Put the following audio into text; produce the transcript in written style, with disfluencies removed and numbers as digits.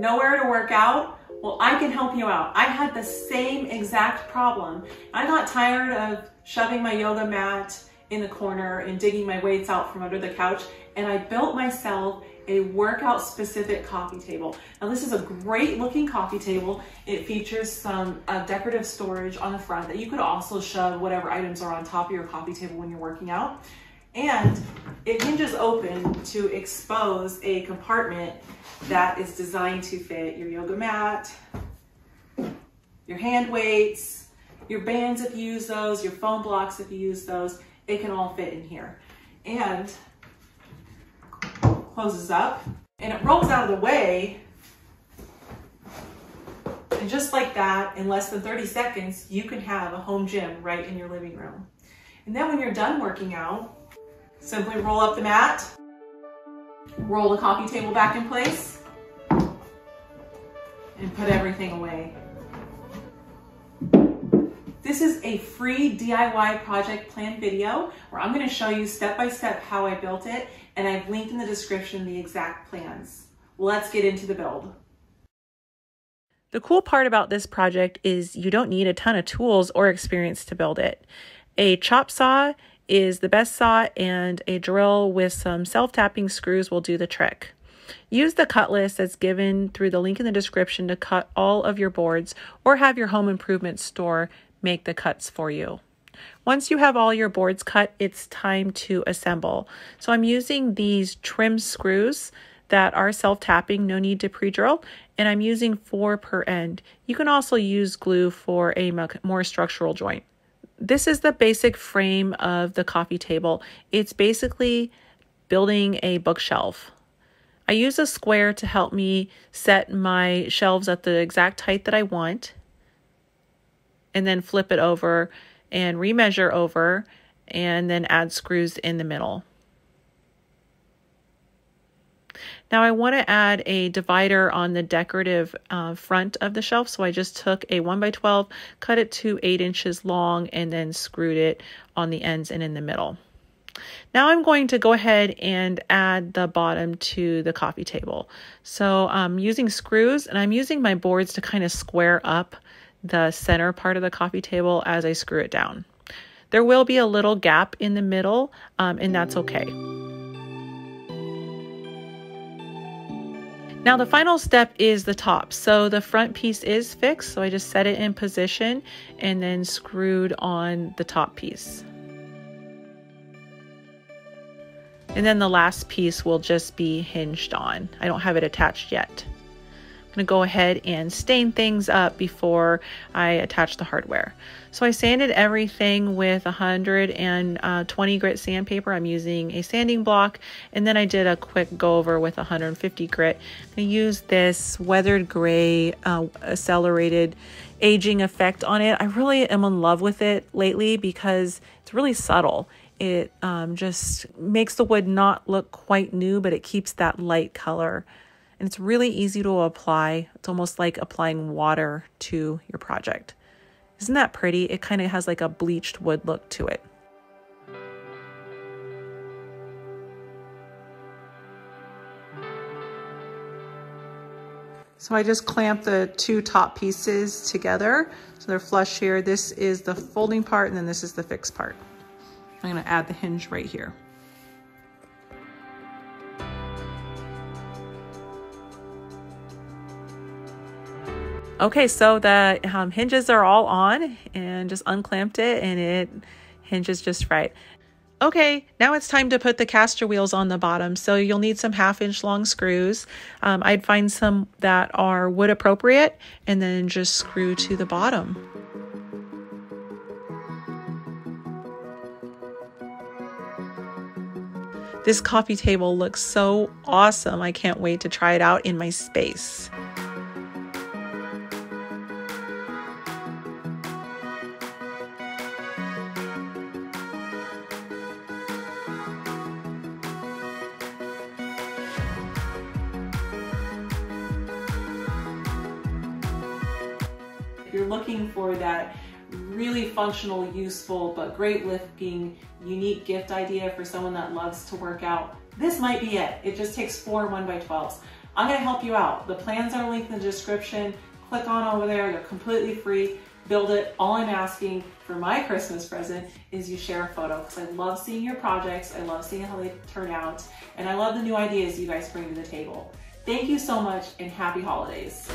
Nowhere to work out? Well, I can help you out. I had the same exact problem. I got tired of shoving my yoga mat in the corner and digging my weights out from under the couch, and I built myself a workout specific coffee table. Now this is a great looking coffee table. It features some decorative storage on the front that you could also shove whatever items are on top of your coffee table when you're working out. And it hinges open to expose a compartment that is designed to fit your yoga mat, your hand weights, your bands if you use those, your foam blocks if you use those. It can all fit in here. And closes up and it rolls out of the way. And just like that, in less than 30 seconds, you can have a home gym right in your living room. And then when you're done working out, simply roll up the mat, roll the coffee table back in place, and put everything away. This is a free DIY project plan video where I'm going to show you step by step how I built it, and I've linked in the description the exact plans. Let's get into the build. The cool part about this project is you don't need a ton of tools or experience to build it. A chop saw is the best saw, and a drill with some self-tapping screws will do the trick. Use the cut list that's given through the link in the description to cut all of your boards, or have your home improvement store make the cuts for you. Once you have all your boards cut, it's time to assemble. So I'm using these trim screws that are self-tapping, no need to pre-drill, and I'm using 4 per end. You can also use glue for a more structural joint. This is the basic frame of the coffee table. It's basically building a bookshelf. I use a square to help me set my shelves at the exact height that I want, and then flip it over and remeasure over, and then add screws in the middle. Now I want to add a divider on the decorative front of the shelf, so I just took a 1x12, cut it to 8 inches long, and then screwed it on the ends and in the middle. Now I'm going to go ahead and add the bottom to the coffee table. So I'm using screws, and I'm using my boards to kind of square up the center part of the coffee table as I screw it down. There will be a little gap in the middle, and that's okay. Now the final step is the top. So the front piece is fixed, so I just set it in position and then screwed on the top piece. And then the last piece will just be hinged on. I don't have it attached yet. I'm going to go ahead and stain things up before I attach the hardware. So I sanded everything with 120 grit sandpaper. I'm using a sanding block, and then I did a quick go over with 150 grit. I'm going to use this weathered gray accelerated aging effect on it. I really am in love with it lately because it's really subtle. It just makes the wood not look quite new, but it keeps that light color. And it's really easy to apply. It's almost like applying water to your project. Isn't that pretty? It kind of has like a bleached wood look to it. So I just clamped the 2 top pieces together so they're flush here. This is the folding part, and then this is the fixed part. I'm going to add the hinge right here. Okay, so the hinges are all on, and just unclamped it, and it hinges just right. Okay, now it's time to put the caster wheels on the bottom. So you'll need some 1/2-inch long screws. I'd find some that are wood appropriate, and then just screw to the bottom. This coffee table looks so awesome. I can't wait to try it out in my space. If you're looking for that really functional, useful, but great looking, unique gift idea for someone that loves to work out, this might be it. It just takes 4 1x12s. I'm gonna help you out. The plans are linked in the description. Click on over there, they're completely free. Build it. All I'm asking for my Christmas present is you share a photo, because I love seeing your projects. I love seeing how they turn out. And I love the new ideas you guys bring to the table. Thank you so much and happy holidays.